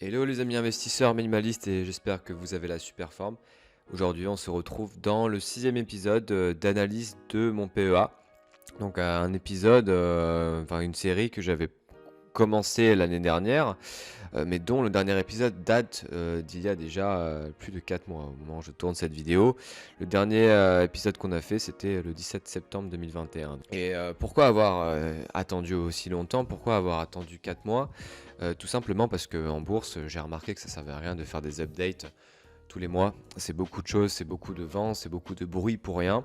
Hello les amis investisseurs minimalistes et j'espère que vous avez la super forme. Aujourd'hui on se retrouve dans le sixième épisode d'analyse de mon PEA. Donc un épisode, enfin une série que j'avais commencé l'année dernière, mais dont le dernier épisode date d'il y a déjà plus de 4 mois au moment où je tourne cette vidéo. Le dernier épisode qu'on a fait c'était le 17 septembre 2021. Et pourquoi avoir attendu aussi longtemps? Pourquoi avoir attendu 4 mois? Tout simplement parce qu'en bourse, j'ai remarqué que ça servait à rien de faire des updates tous les mois. C'est beaucoup de choses, c'est beaucoup de vent, c'est beaucoup de bruit pour rien.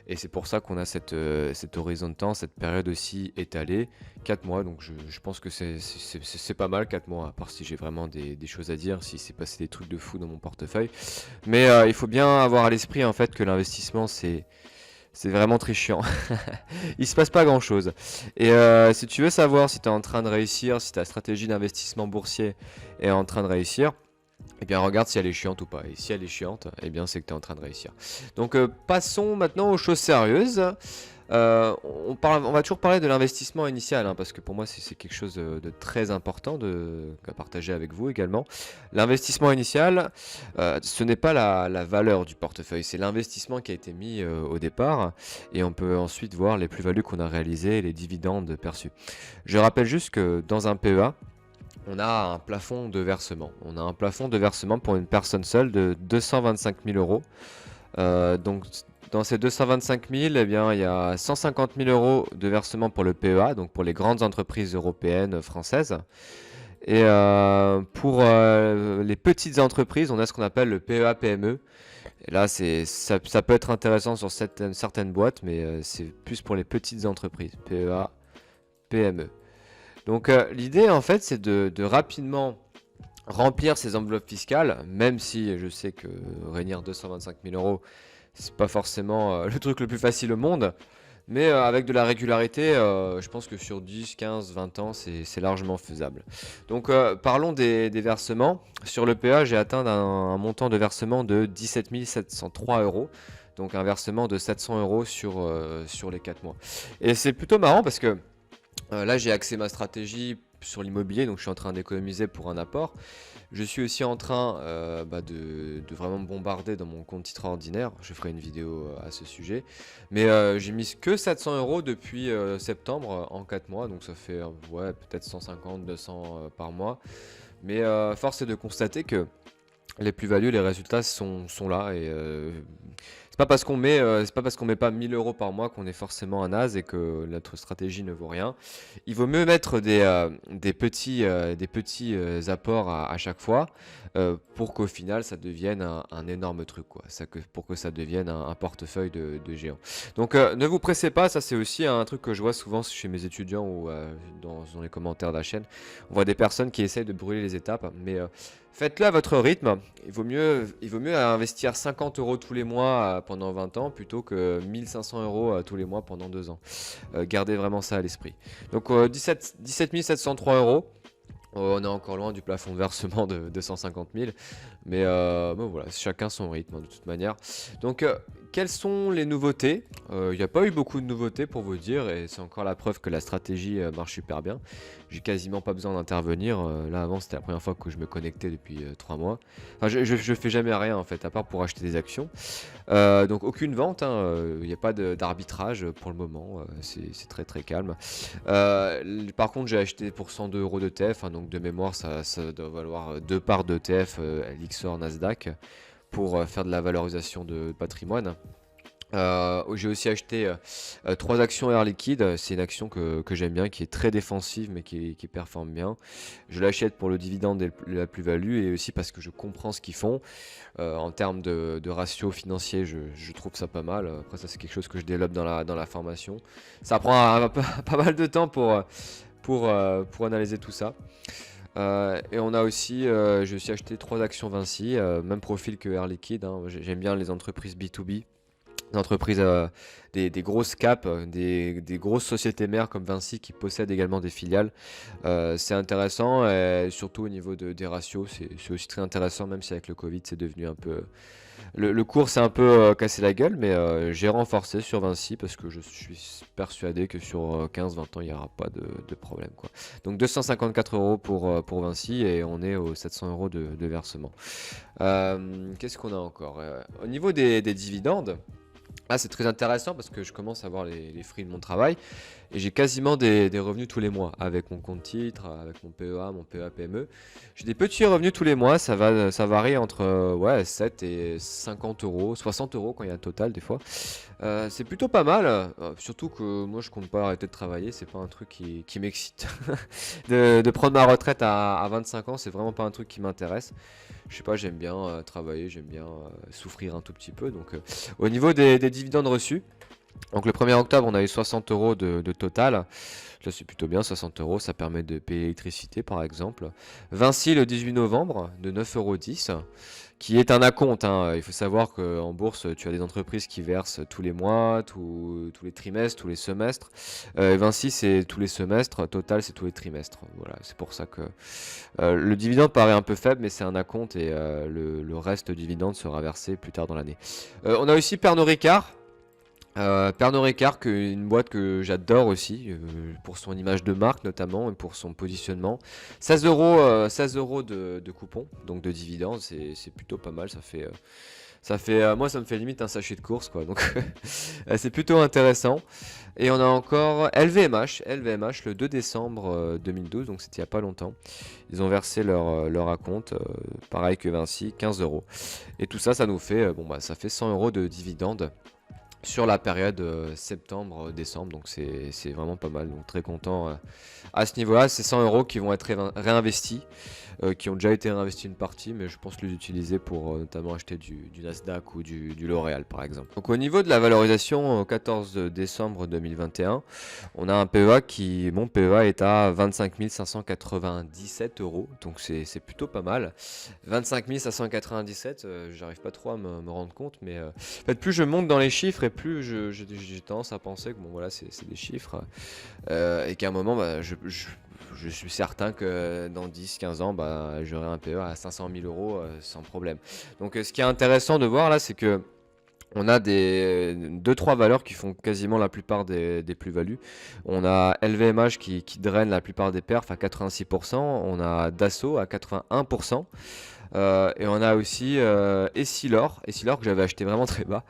Et c'est pour ça qu'on a cet horizon de temps, cette période aussi étalée. 4 mois, donc je pense que c'est pas mal 4 mois, à part si j'ai vraiment des choses à dire, si c'est passé des trucs de fou dans mon portefeuille. Mais il faut bien avoir à l'esprit en fait que l'investissement c'est vraiment très chiant. Il se passe pas grand chose. Et si tu veux savoir si tu es en train de réussir, si ta stratégie d'investissement boursier est en train de réussir, eh bien regarde si elle est chiante ou pas. Et si elle est chiante, eh bien c'est que tu es en train de réussir. Donc passons maintenant aux choses sérieuses. On va toujours parler de l'investissement initial, hein, parce que pour moi c'est quelque chose de très important à partager avec vous également. L'investissement initial, ce n'est pas la valeur du portefeuille, c'est l'investissement qui a été mis au départ, et on peut ensuite voir les plus-values qu'on a réalisées et les dividendes perçus. Je rappelle juste que dans un PEA, on a un plafond de versement. On a un plafond de versement pour une personne seule de 225 000 euros. Donc dans ces 225 000, eh bien, il y a 150 000 euros de versement pour le PEA, donc pour les grandes entreprises européennes, françaises. Et pour les petites entreprises, on a ce qu'on appelle le PEA-PME. Et là, ça peut être intéressant sur certaines boîtes, mais c'est plus pour les petites entreprises, PEA-PME. Donc l'idée, en fait, c'est de rapidement remplir ces enveloppes fiscales, même si je sais que réunir 225 000 euros, c'est pas forcément le truc le plus facile au monde, mais avec de la régularité, je pense que sur 10, 15, 20 ans, c'est largement faisable. Donc parlons des versements. Sur le PA, j'ai atteint un montant de versement de 17 703 euros. Donc un versement de 700 euros sur les 4 mois. Et c'est plutôt marrant parce que là, j'ai axé ma stratégie sur l'immobilier, donc je suis en train d'économiser pour un apport. Je suis aussi en train de vraiment me bombarder dans mon compte titre ordinaire. Je ferai une vidéo à ce sujet. Mais j'ai mis que 700 euros depuis septembre en 4 mois. Donc ça fait ouais, peut-être 150, 200 par mois. Mais force est de constater que les plus-values, les résultats sont là. Et c'est pas parce qu'on met pas 1000 euros par mois qu'on est forcément un naze et que notre stratégie ne vaut rien. Il vaut mieux mettre des petits apports à chaque fois pour qu'au final ça devienne un énorme truc, quoi. Pour que ça devienne un portefeuille de géant. Donc ne vous pressez pas, ça c'est aussi un truc que je vois souvent chez mes étudiants ou dans les commentaires de la chaîne. On voit des personnes qui essayent de brûler les étapes, mais faites-le à votre rythme. Il vaut mieux investir 50 euros tous les mois pendant 20 ans plutôt que 1500 euros tous les mois pendant 2 ans. Gardez vraiment ça à l'esprit. Donc 17 703 euros. On est encore loin du plafond de versement de 250 000. Mais bon, voilà, chacun son rythme, hein, de toute manière. Donc quelles sont les nouveautés? Il n'y a pas eu beaucoup de nouveautés pour vous dire. Et c'est encore la preuve que la stratégie marche super bien. J'ai quasiment pas besoin d'intervenir. Là avant c'était la première fois que je me connectais depuis 3 mois. Enfin je fais jamais rien en fait, à part pour acheter des actions. Donc aucune vente, hein, il n'y a pas d'arbitrage pour le moment. C'est très très calme. Par contre j'ai acheté pour 102 euros d'ETF, hein, donc de mémoire ça doit valoir 2 parts d'ETF Lixor Nasdaq pour faire de la valorisation de patrimoine. J'ai aussi acheté 3 actions Air Liquide. C'est une action que j'aime bien, qui est très défensive mais qui performe bien. Je l'achète pour le dividende et la plus-value, et aussi parce que je comprends ce qu'ils font. En termes de ratio financier, je trouve ça pas mal. Après ça c'est quelque chose que je développe dans la formation. Ça prend pas mal de temps pour analyser tout ça. Et on a aussi, j'ai aussi acheté 3 actions Vinci, même profil que Air Liquide, hein. J'aime bien les entreprises B2B. Des entreprises, des grosses caps, des grosses sociétés mères comme Vinci qui possèdent également des filiales. C'est intéressant, et surtout au niveau des ratios, c'est aussi très intéressant, même si avec le Covid c'est devenu Le cours s'est un peu cassé la gueule, mais j'ai renforcé sur Vinci parce que je suis persuadé que sur 15-20 ans, il n'y aura pas de problème, quoi. Donc 254 euros pour Vinci et on est aux 700 euros de versement. Qu'est-ce qu'on a encore? Au niveau des dividendes, là c'est très intéressant parce que je commence à voir les fruits de mon travail et j'ai quasiment des revenus tous les mois avec mon compte titre, avec mon PEA, mon PEA PME. J'ai des petits revenus tous les mois, ça varie entre ouais, 7 et 50 euros, 60 euros quand il y a un total des fois. C'est plutôt pas mal, surtout que moi je compte pas arrêter de travailler, c'est pas un truc qui m'excite. De prendre ma retraite à 25 ans, c'est vraiment pas un truc qui m'intéresse. Je sais pas, j'aime bien travailler, j'aime bien souffrir un tout petit peu. Donc, au niveau des dividendes reçus, donc le 1er octobre, on a eu 60 euros de total. Là, c'est plutôt bien, 60 euros, ça permet de payer l'électricité par exemple. Vinci le 18 novembre de 9,10 euros, qui est un acompte, hein. Il faut savoir qu'en bourse, tu as des entreprises qui versent tous les mois, tous les trimestres, tous les semestres. Vinci, c'est tous les semestres, Total, c'est tous les trimestres. Voilà, c'est pour ça que le dividende paraît un peu faible, mais c'est un acompte et le reste du dividende sera versé plus tard dans l'année. On a aussi Pernod Ricard. Pernod Ricard, une boîte que j'adore aussi, pour son image de marque notamment et pour son positionnement. 16 euros, 16 euros de coupon, donc de dividendes, c'est plutôt pas mal. Moi, ça me fait limite un sachet de course, quoi. Donc, c'est plutôt intéressant. Et on a encore LVMH le 2 décembre 2012, donc c'était il n'y a pas longtemps. Ils ont versé leur acompte, pareil que Vinci, 15 euros. Et tout ça, ça nous fait, bon, bah, ça fait 100 euros de dividendes sur la période septembre-décembre, donc c'est vraiment pas mal, donc très content à ce niveau-là. C'est 100 euros qui vont être réinvestis, qui ont déjà été réinvestis une partie, mais je pense les utiliser pour notamment acheter du Nasdaq ou du L'Oréal par exemple. Donc au niveau de la valorisation au 14 décembre 2021, on a un mon PEA est à 25 597 euros, donc c'est plutôt pas mal. 25 597, j'arrive pas trop à me rendre compte, mais en fait, plus je monte dans les chiffres et plus j'ai tendance à penser que bon voilà, c'est des chiffres et qu'à un moment bah, je suis certain que dans 10-15 ans bah, j'aurai un PE à 500 000 euros sans problème. Donc ce qui est intéressant de voir là, c'est que on a des 2-3 valeurs qui font quasiment la plupart des plus-values. On a LVMH qui draine la plupart des perfs à 86%. On a Dassault à 81%. Et on a aussi Essilor que j'avais acheté vraiment très bas,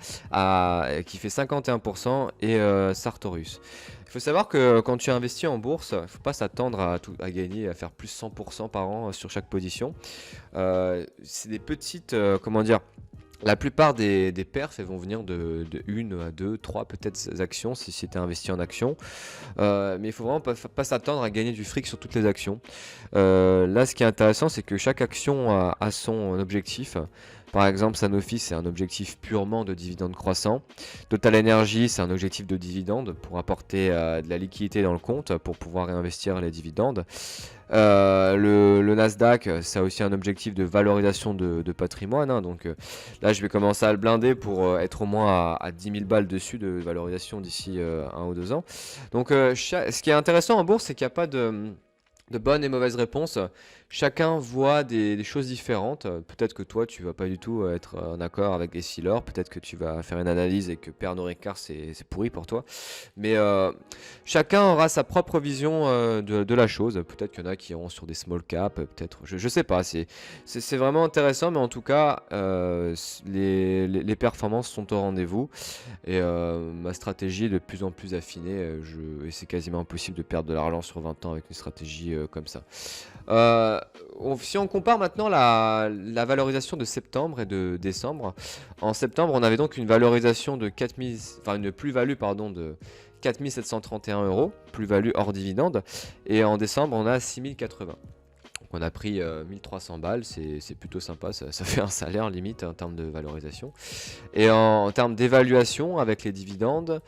qui fait 51%, et Sartorius. Il faut savoir que quand tu investis en bourse, il ne faut pas s'attendre à gagner, à faire plus 100% par an sur chaque position. C'est des petites, comment dire, la plupart des perfs elles vont venir de 1 à 2, 3 peut-être actions si c'était investi en actions. Mais il faut vraiment pas s'attendre à gagner du fric sur toutes les actions. Là, ce qui est intéressant, c'est que chaque action a son objectif. Par exemple, Sanofi, c'est un objectif purement de dividende croissant. Total Energy, c'est un objectif de dividende pour apporter de la liquidité dans le compte pour pouvoir réinvestir les dividendes. Le Nasdaq, ça a aussi un objectif de valorisation de patrimoine, hein. Donc là, je vais commencer à le blinder pour être au moins à 10 000 balles dessus de valorisation d'ici 1 ou 2 ans. Donc ce qui est intéressant en bourse, c'est qu'il n'y a pas de bonnes et mauvaises réponses. Chacun voit des choses différentes. Peut-être que toi, tu vas pas du tout être en accord avec Essilor. Peut-être que tu vas faire une analyse et que Pernod Ricard, c'est pourri pour toi. Mais chacun aura sa propre vision de la chose. Peut-être qu'il y en a qui iront sur des small caps. Peut-être, je sais pas. C'est vraiment intéressant. Mais en tout cas, les performances sont au rendez-vous. Et ma stratégie est de plus en plus affinée. Et c'est quasiment impossible de perdre de l'argent sur 20 ans avec une stratégie comme ça. Si on compare maintenant la valorisation de septembre et de décembre, en septembre on avait donc une valorisation de 4000, enfin une plus-value pardon de 4 731 euros, plus-value hors dividende, et en décembre on a 6080. On a pris 1300 balles, c'est plutôt sympa, ça fait un salaire limite en termes de valorisation. Et en termes d'évaluation avec les dividendes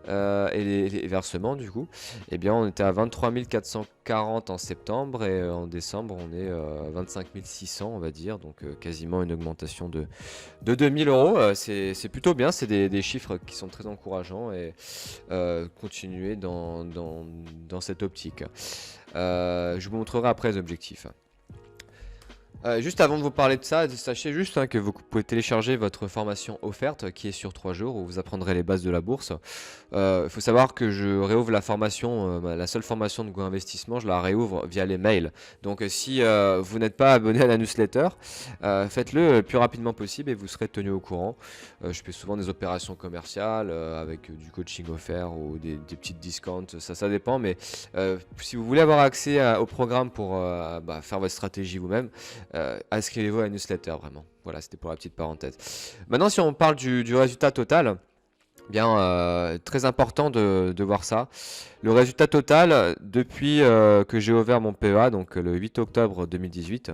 et les versements du coup, eh bien on était à 23 440 en septembre et en décembre on est à 25 600 on va dire, donc quasiment une augmentation de 2000 euros. C'est plutôt bien, c'est des chiffres qui sont très encourageants et continuer dans cette optique. Je vous montrerai après les objectifs. Juste avant de vous parler de ça, sachez juste que vous pouvez télécharger votre formation offerte qui est sur 3 jours où vous apprendrez les bases de la bourse. Il faut savoir que je réouvre la formation, la seule formation de Go Investissement, je la réouvre via les mails. Donc si vous n'êtes pas abonné à la newsletter, faites-le le plus rapidement possible et vous serez tenu au courant. Je fais souvent des opérations commerciales avec du coaching offert ou des petites discounts, ça dépend. Mais si vous voulez avoir accès au programme pour faire votre stratégie vous-même, inscrivez-vous à la newsletter vraiment. Voilà, c'était pour la petite parenthèse. Maintenant, si on parle du résultat total, bien, très important de voir ça. Le résultat total, depuis que j'ai ouvert mon PEA, donc le 8 octobre 2018,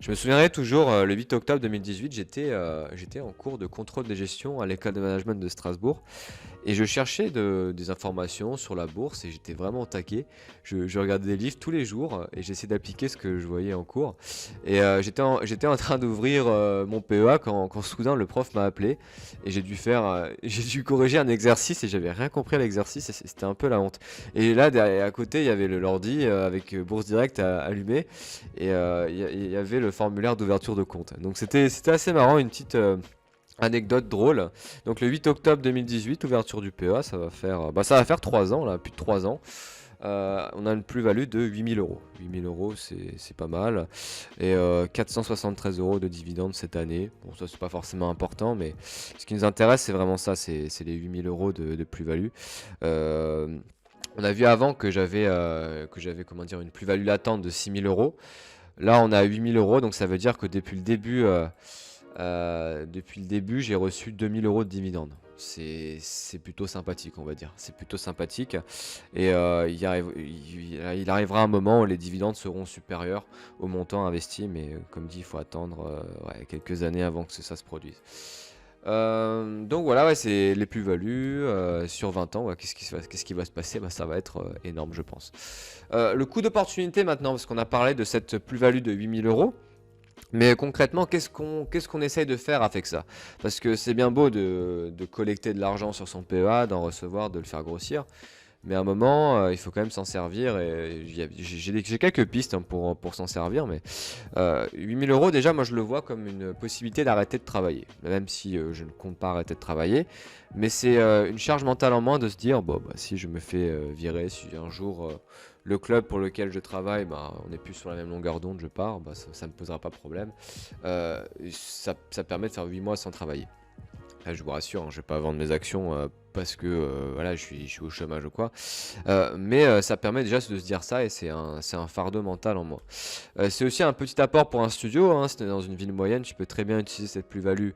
je me souviendrai toujours, le 8 octobre 2018, j'étais en cours de contrôle de gestion à l'école de management de Strasbourg et je cherchais des informations sur la bourse et j'étais vraiment au taquet. Je regardais des livres tous les jours et j'essayais d'appliquer ce que je voyais en cours. Et j'étais en train d'ouvrir mon PEA quand soudain le prof m'a appelé et j'ai dû corriger un exercice et j'avais rien compris à l'exercice et c'était un peu la honte. Et là, derrière, à côté, il y avait l'ordi avec Bourse Direct allumé et il y avait le formulaire d'ouverture de compte. Donc c'était assez marrant, une petite anecdote drôle. Donc le 8 octobre 2018, ouverture du PEA, ça va faire 3 ans, là, plus de 3 ans. On a une plus-value de 8000 euros. 8000 euros, c'est pas mal. Et 473 euros de dividendes cette année. Bon, ça, c'est pas forcément important, mais ce qui nous intéresse, c'est vraiment ça, c'est les 8000 euros de plus-value. On a vu avant que j'avais comment dire, une plus-value latente de 6000 euros. Là, on a 8000 euros, donc ça veut dire que depuis le début, j'ai reçu 2000 euros de dividendes. C'est plutôt sympathique, on va dire. C'est plutôt sympathique. Et il arrivera un moment où les dividendes seront supérieurs au montant investi. Mais comme dit, il faut attendre quelques années avant que ça se produise. Donc voilà, ouais, c'est les plus-values sur 20 ans. Ouais, qu'est-ce qui va se passer? Ça va être énorme, je pense. Le coût d'opportunité maintenant, parce qu'on a parlé de cette plus-value de 8000 euros. Mais concrètement, qu'est-ce qu'on essaye de faire avec ça? Parce que c'est bien beau de collecter de l'argent sur son PEA, d'en recevoir, de le faire grossir. Mais à un moment, il faut quand même s'en servir. Et j'ai quelques pistes pour s'en servir. Mais 8000 euros, déjà, moi je le vois comme une possibilité d'arrêter de travailler. Même si je ne compte pas arrêter de travailler. Mais c'est une charge mentale en moins de se dire, bon, bah, si je me fais virer, si un jour le club pour lequel je travaille, bah, on n'est plus sur la même longueur d'onde, je pars, bah, ça ne me posera pas de problème. Ça permet de faire 8 mois sans travailler. Là, je vous rassure, hein, je ne vais pas vendre mes actions parce que voilà, je suis au chômage ou quoi. Mais ça permet déjà de se dire ça et c'est un fardeau mental en moi. C'est aussi un petit apport pour un studio. Hein, si tu es dans une ville moyenne, tu peux très bien utiliser cette plus-value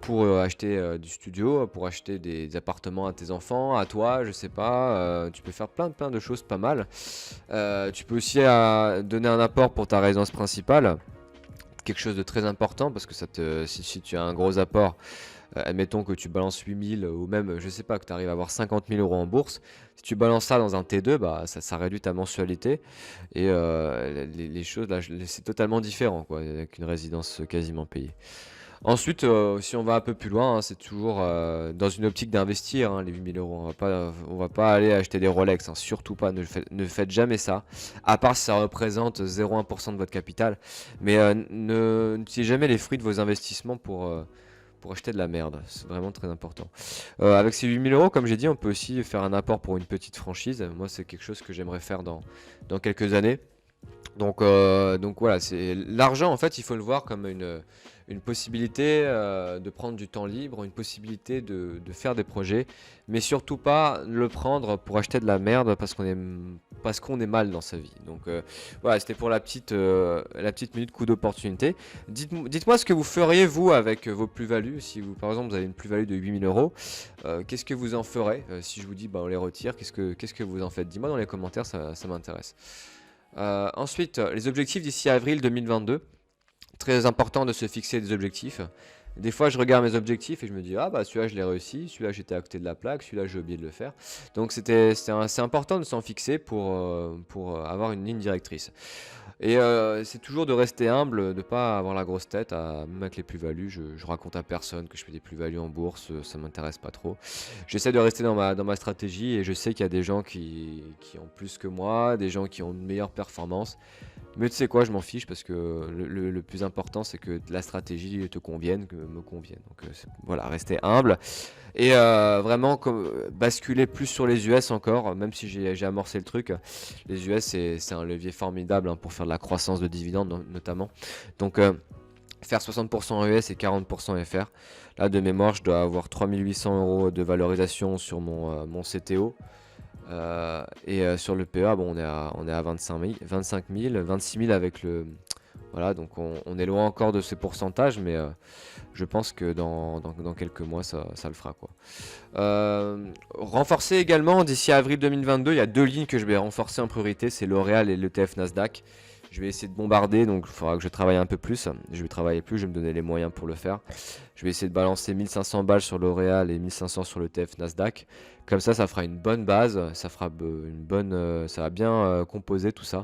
pour acheter du studio, pour acheter des appartements à tes enfants, à toi, je sais pas. Tu peux faire plein de choses pas mal. Tu peux aussi donner un apport pour ta résidence principale. Quelque chose de très important parce que si tu as un gros apport, admettons que tu balances 8000 ou même, je sais pas, que tu arrives à avoir 50 000 euros en bourse. Si tu balances ça dans un T2, bah, ça réduit ta mensualité. Et les choses, là, c'est totalement différent, quoi, avec une résidence quasiment payée. Ensuite, si on va un peu plus loin, hein, c'est toujours dans une optique d'investir, hein, les 8000 euros. On va pas aller acheter des Rolex, hein, surtout pas, ne faites jamais ça. À part si ça représente 0,1% de votre capital. Mais n'utilisez jamais les fruits de vos investissements pour acheter de la merde. C'est vraiment très important. Avec ces 8000 euros, comme j'ai dit, on peut aussi faire un apport pour une petite franchise. Moi, c'est quelque chose que j'aimerais faire dans quelques années. Donc voilà, c'est l'argent en fait, il faut le voir comme une possibilité de prendre du temps libre, une possibilité de faire des projets, mais surtout pas le prendre pour acheter de la merde parce qu'on est mal dans sa vie. Donc voilà, c'était pour la petite minute coup d'opportunité. Dites-moi ce que vous feriez vous avec vos plus-values. Si vous par exemple vous avez une plus-value de 8000 euros, qu'est-ce que vous en ferez? Si je vous dis bah on les retire, qu'est-ce que vous en faites? Dis-moi dans les commentaires, ça m'intéresse. Ensuite, les objectifs d'ici avril 2022. Très important de se fixer des objectifs. Des fois, je regarde mes objectifs et je me dis, ah bah celui-là je l'ai réussi, celui-là j'étais à côté de la plaque, celui-là j'ai oublié de le faire. Donc c'est important de s'en fixer pour avoir une ligne directrice. Et c'est toujours de rester humble, de ne pas avoir la grosse tête, même avec les plus-values. Je raconte à personne que je fais des plus-values en bourse, ça m'intéresse pas trop. J'essaie de rester dans ma stratégie et je sais qu'il y a des gens qui ont plus que moi, des gens qui ont une meilleure performance. Mais tu sais quoi, je m'en fiche parce que le plus important c'est que la stratégie te convienne, que me convienne. Donc voilà, rester humble et vraiment basculer plus sur les US encore, même si j'ai amorcé le truc. Les US c'est un levier formidable hein, pour faire de la croissance de dividendes notamment. Donc faire 60% en US et 40% FR. Là de mémoire je dois avoir 3800 € de valorisation sur mon CTO. Sur le PEA, bon, on est à 25 000, 26 000 avec le... Voilà, donc on est loin encore de ces pourcentages, mais je pense que dans quelques mois, ça le fera, quoi. Renforcer également, d'ici avril 2022, il y a 2 lignes que je vais renforcer en priorité, c'est L'Oréal et l'ETF Nasdaq. Je vais essayer de bombarder, donc il faudra que je travaille un peu plus. Je vais travailler plus, je vais me donner les moyens pour le faire. Je vais essayer de balancer 1500 balles sur L'Oréal et 1500 sur le TF Nasdaq. Comme ça fera une bonne base, ça fera ça va bien composer tout ça.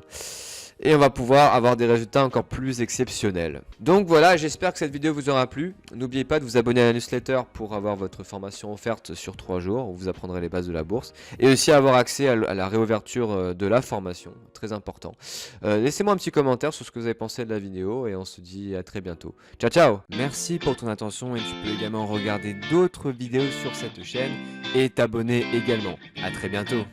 Et on va pouvoir avoir des résultats encore plus exceptionnels. Donc voilà, j'espère que cette vidéo vous aura plu. N'oubliez pas de vous abonner à la newsletter pour avoir votre formation offerte sur 3 jours, où vous apprendrez les bases de la bourse. Et aussi avoir accès à la réouverture de la formation, très important. Laissez-moi un petit commentaire sur ce que vous avez pensé de la vidéo et on se dit à très bientôt. Ciao ciao! Merci pour ton attention et tu peux également regarder d'autres vidéos sur cette chaîne et t'abonner également. À très bientôt!